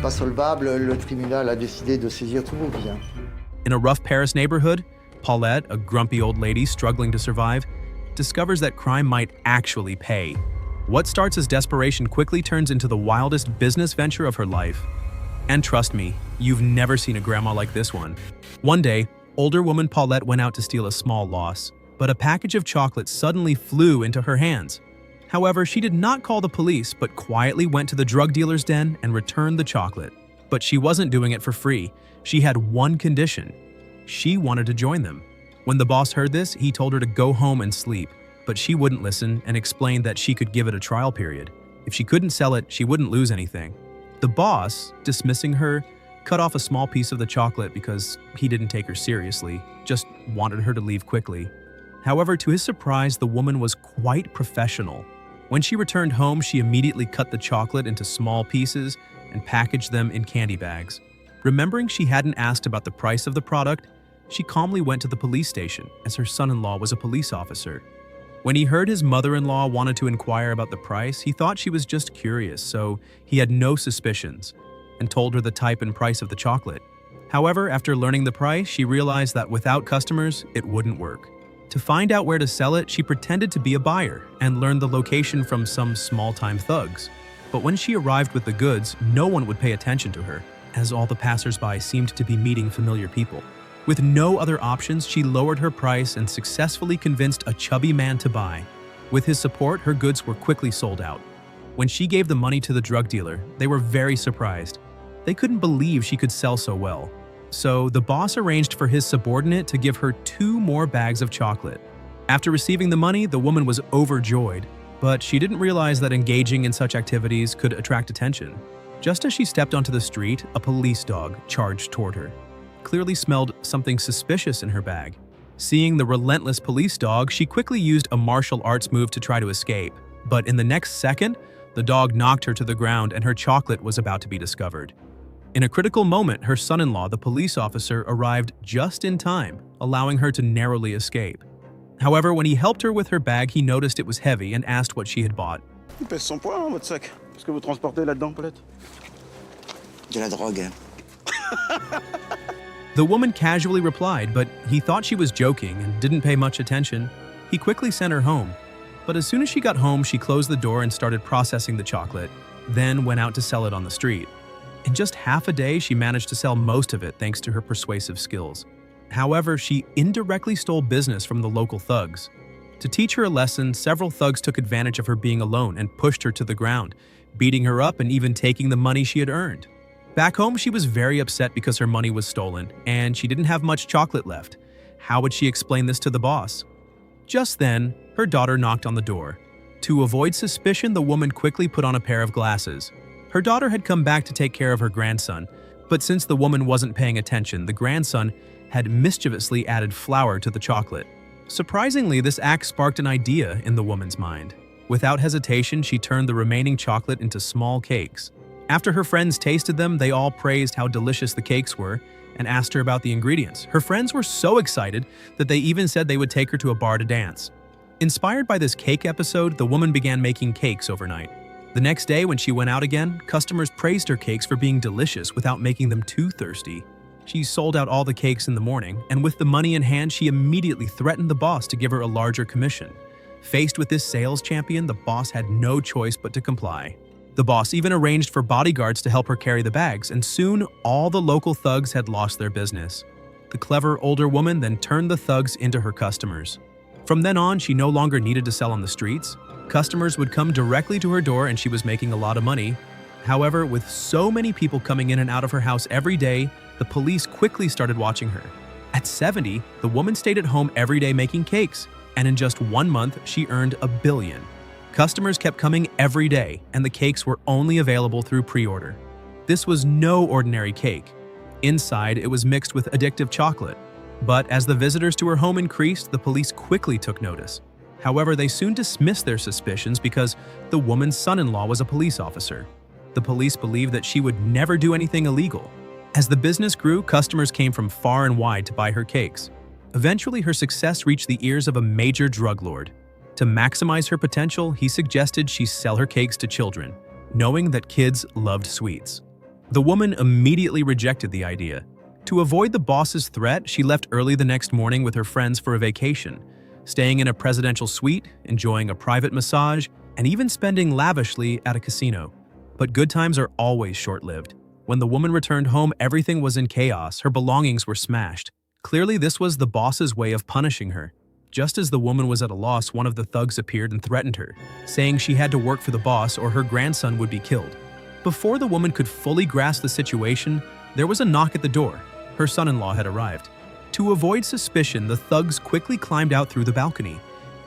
pas solvable, le tribunal a décidé de saisir tous vos biens. In a rough Paris neighborhood, Paulette, a grumpy old lady struggling to survive, discovers that crime might actually pay. What starts as desperation quickly turns into the wildest business venture of her life. And trust me, you've never seen a grandma like this one. One day, older woman Paulette went out to steal a small loss, but a package of chocolates suddenly flew into her hands. However, she did not call the police, but quietly went to the drug dealer's den and returned the chocolate. But she wasn't doing it for free. She had one condition. She wanted to join them. When the boss heard this, he told her to go home and sleep, but she wouldn't listen and explained that she could give it a trial period. If she couldn't sell it, she wouldn't lose anything. The boss, dismissing her, cut off a small piece of the chocolate because he didn't take her seriously, just wanted her to leave quickly. However, to his surprise, the woman was quite professional. When she returned home, she immediately cut the chocolate into small pieces and packaged them in candy bags. Remembering she hadn't asked about the price of the product, she calmly went to the police station, as her son-in-law was a police officer. When he heard his mother-in-law wanted to inquire about the price, he thought she was just curious, so he had no suspicions, and told her the type and price of the chocolate. However, after learning the price, she realized that without customers, it wouldn't work. To find out where to sell it, she pretended to be a buyer and learned the location from some small-time thugs. But when she arrived with the goods, no one would pay attention to her, as all the passers-by seemed to be meeting familiar people. With no other options, she lowered her price and successfully convinced a chubby man to buy. With his support, her goods were quickly sold out. When she gave the money to the drug dealer, they were very surprised. They couldn't believe she could sell so well. So the boss arranged for his subordinate to give her 2 more bags of chocolate. After receiving the money, the woman was overjoyed, but she didn't realize that engaging in such activities could attract attention. Just as she stepped onto the street, a police dog charged toward her. Clearly smelled something suspicious in her bag. Seeing the relentless police dog, she quickly used a martial arts move to try to escape. But in the next second, the dog knocked her to the ground and her chocolate was about to be discovered. In a critical moment, her son-in-law, the police officer, arrived just in time, allowing her to narrowly escape. However, when he helped her with her bag, he noticed it was heavy and asked what she had bought. Il pèse 100 poids, votre sac. Qu'est-ce que vous transportez là-dedans, Paulette? De la drogue. The woman casually replied, but he thought she was joking and didn't pay much attention. He quickly sent her home. But as soon as she got home, she closed the door and started processing the chocolate, then went out to sell it on the street. In just half a day, she managed to sell most of it thanks to her persuasive skills. However, she indirectly stole business from the local thugs. To teach her a lesson, several thugs took advantage of her being alone and pushed her to the ground, beating her up and even taking the money she had earned. Back home, she was very upset because her money was stolen, and she didn't have much chocolate left. How would she explain this to the boss? Just then, her daughter knocked on the door. To avoid suspicion, the woman quickly put on a pair of glasses. Her daughter had come back to take care of her grandson, but since the woman wasn't paying attention, the grandson had mischievously added flour to the chocolate. Surprisingly, this act sparked an idea in the woman's mind. Without hesitation, she turned the remaining chocolate into small cakes. After her friends tasted them, they all praised how delicious the cakes were and asked her about the ingredients. Her friends were so excited that they even said they would take her to a bar to dance. Inspired by this cake episode, the woman began making cakes overnight. The next day, when she went out again, customers praised her cakes for being delicious without making them too thirsty. She sold out all the cakes in the morning, and with the money in hand, she immediately threatened the boss to give her a larger commission. Faced with this sales champion, the boss had no choice but to comply. The boss even arranged for bodyguards to help her carry the bags, and soon all the local thugs had lost their business. The clever older woman then turned the thugs into her customers. From then on, she no longer needed to sell on the streets. Customers would come directly to her door and she was making a lot of money. However, with so many people coming in and out of her house every day, the police quickly started watching her. At 70, the woman stayed at home every day making cakes, and in just 1 month, she earned $1 billion. Customers kept coming every day, and the cakes were only available through pre-order. This was no ordinary cake. Inside, it was mixed with addictive chocolate. But as the visitors to her home increased, the police quickly took notice. However, they soon dismissed their suspicions because the woman's son-in-law was a police officer. The police believed that she would never do anything illegal. As the business grew, customers came from far and wide to buy her cakes. Eventually, her success reached the ears of a major drug lord. To maximize her potential, he suggested she sell her cakes to children, knowing that kids loved sweets. The woman immediately rejected the idea. To avoid the boss's threat, she left early the next morning with her friends for a vacation, staying in a presidential suite, enjoying a private massage, and even spending lavishly at a casino. But good times are always short-lived. When the woman returned home, everything was in chaos. Her belongings were smashed. Clearly, this was the boss's way of punishing her. Just as the woman was at a loss, one of the thugs appeared and threatened her, saying she had to work for the boss or her grandson would be killed. Before the woman could fully grasp the situation, there was a knock at the door. Her son-in-law had arrived. To avoid suspicion, the thugs quickly climbed out through the balcony.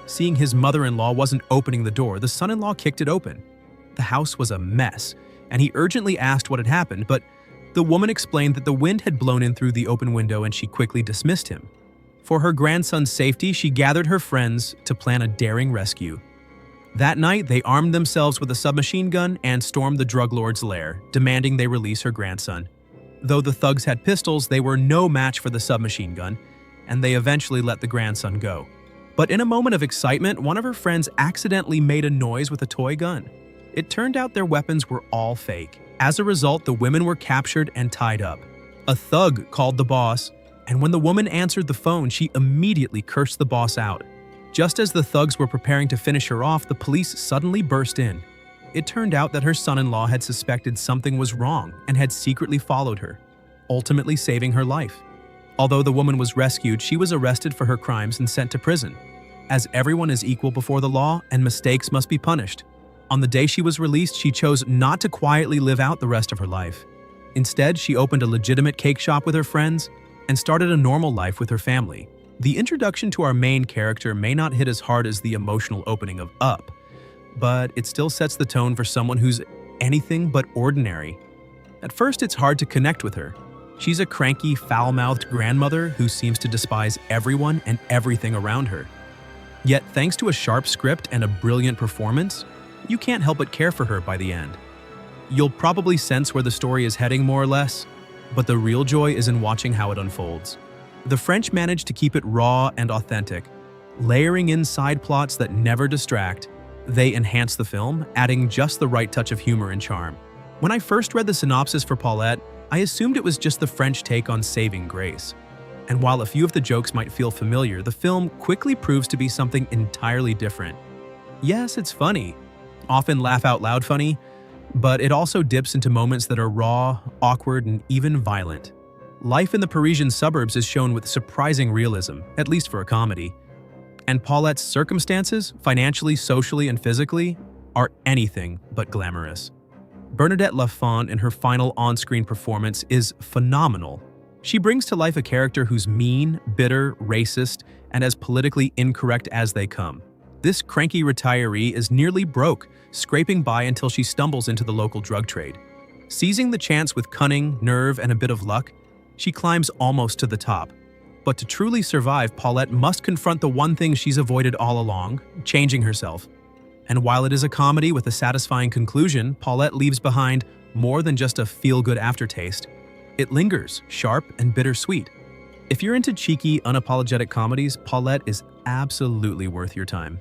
Seeing his mother-in-law wasn't opening the door, the son-in-law kicked it open. The house was a mess, and he urgently asked what had happened, but the woman explained that the wind had blown in through the open window and she quickly dismissed him. For her grandson's safety, she gathered her friends to plan a daring rescue. That night, they armed themselves with a submachine gun and stormed the drug lord's lair, demanding they release her grandson. Though the thugs had pistols, they were no match for the submachine gun, and they eventually let the grandson go. But in a moment of excitement, one of her friends accidentally made a noise with a toy gun. It turned out their weapons were all fake. As a result, the women were captured and tied up. A thug called the boss, and when the woman answered the phone, she immediately cursed the boss out. Just as the thugs were preparing to finish her off, the police suddenly burst in. It turned out that her son-in-law had suspected something was wrong and had secretly followed her, ultimately saving her life. Although the woman was rescued, she was arrested for her crimes and sent to prison. As everyone is equal before the law and mistakes must be punished. On the day she was released, she chose not to quietly live out the rest of her life. Instead, she opened a legitimate cake shop with her friends and started a normal life with her family. The introduction to our main character may not hit as hard as the emotional opening of Up, but it still sets the tone for someone who's anything but ordinary. At first, it's hard to connect with her. She's a cranky, foul-mouthed grandmother who seems to despise everyone and everything around her. Yet, thanks to a sharp script and a brilliant performance, you can't help but care for her by the end. You'll probably sense where the story is heading more or less, but the real joy is in watching how it unfolds. The French managed to keep it raw and authentic, layering in side plots that never distract. They enhance the film, adding just the right touch of humor and charm. When I first read the synopsis for Paulette, I assumed it was just the French take on Saving Grace. And while a few of the jokes might feel familiar, the film quickly proves to be something entirely different. Yes, it's funny, often laugh-out-loud funny, but it also dips into moments that are raw, awkward, and even violent. Life in the Parisian suburbs is shown with surprising realism, at least for a comedy. And Paulette's circumstances, financially, socially, and physically, are anything but glamorous. Bernadette Lafont in her final on-screen performance is phenomenal. She brings to life a character who's mean, bitter, racist, and as politically incorrect as they come. This cranky retiree is nearly broke, scraping by until she stumbles into the local drug trade. Seizing the chance with cunning, nerve, and a bit of luck, she climbs almost to the top. But to truly survive, Paulette must confront the one thing she's avoided all along, changing herself. And while it is a comedy with a satisfying conclusion, Paulette leaves behind more than just a feel-good aftertaste. It lingers, sharp and bittersweet. If you're into cheeky, unapologetic comedies, Paulette is absolutely worth your time.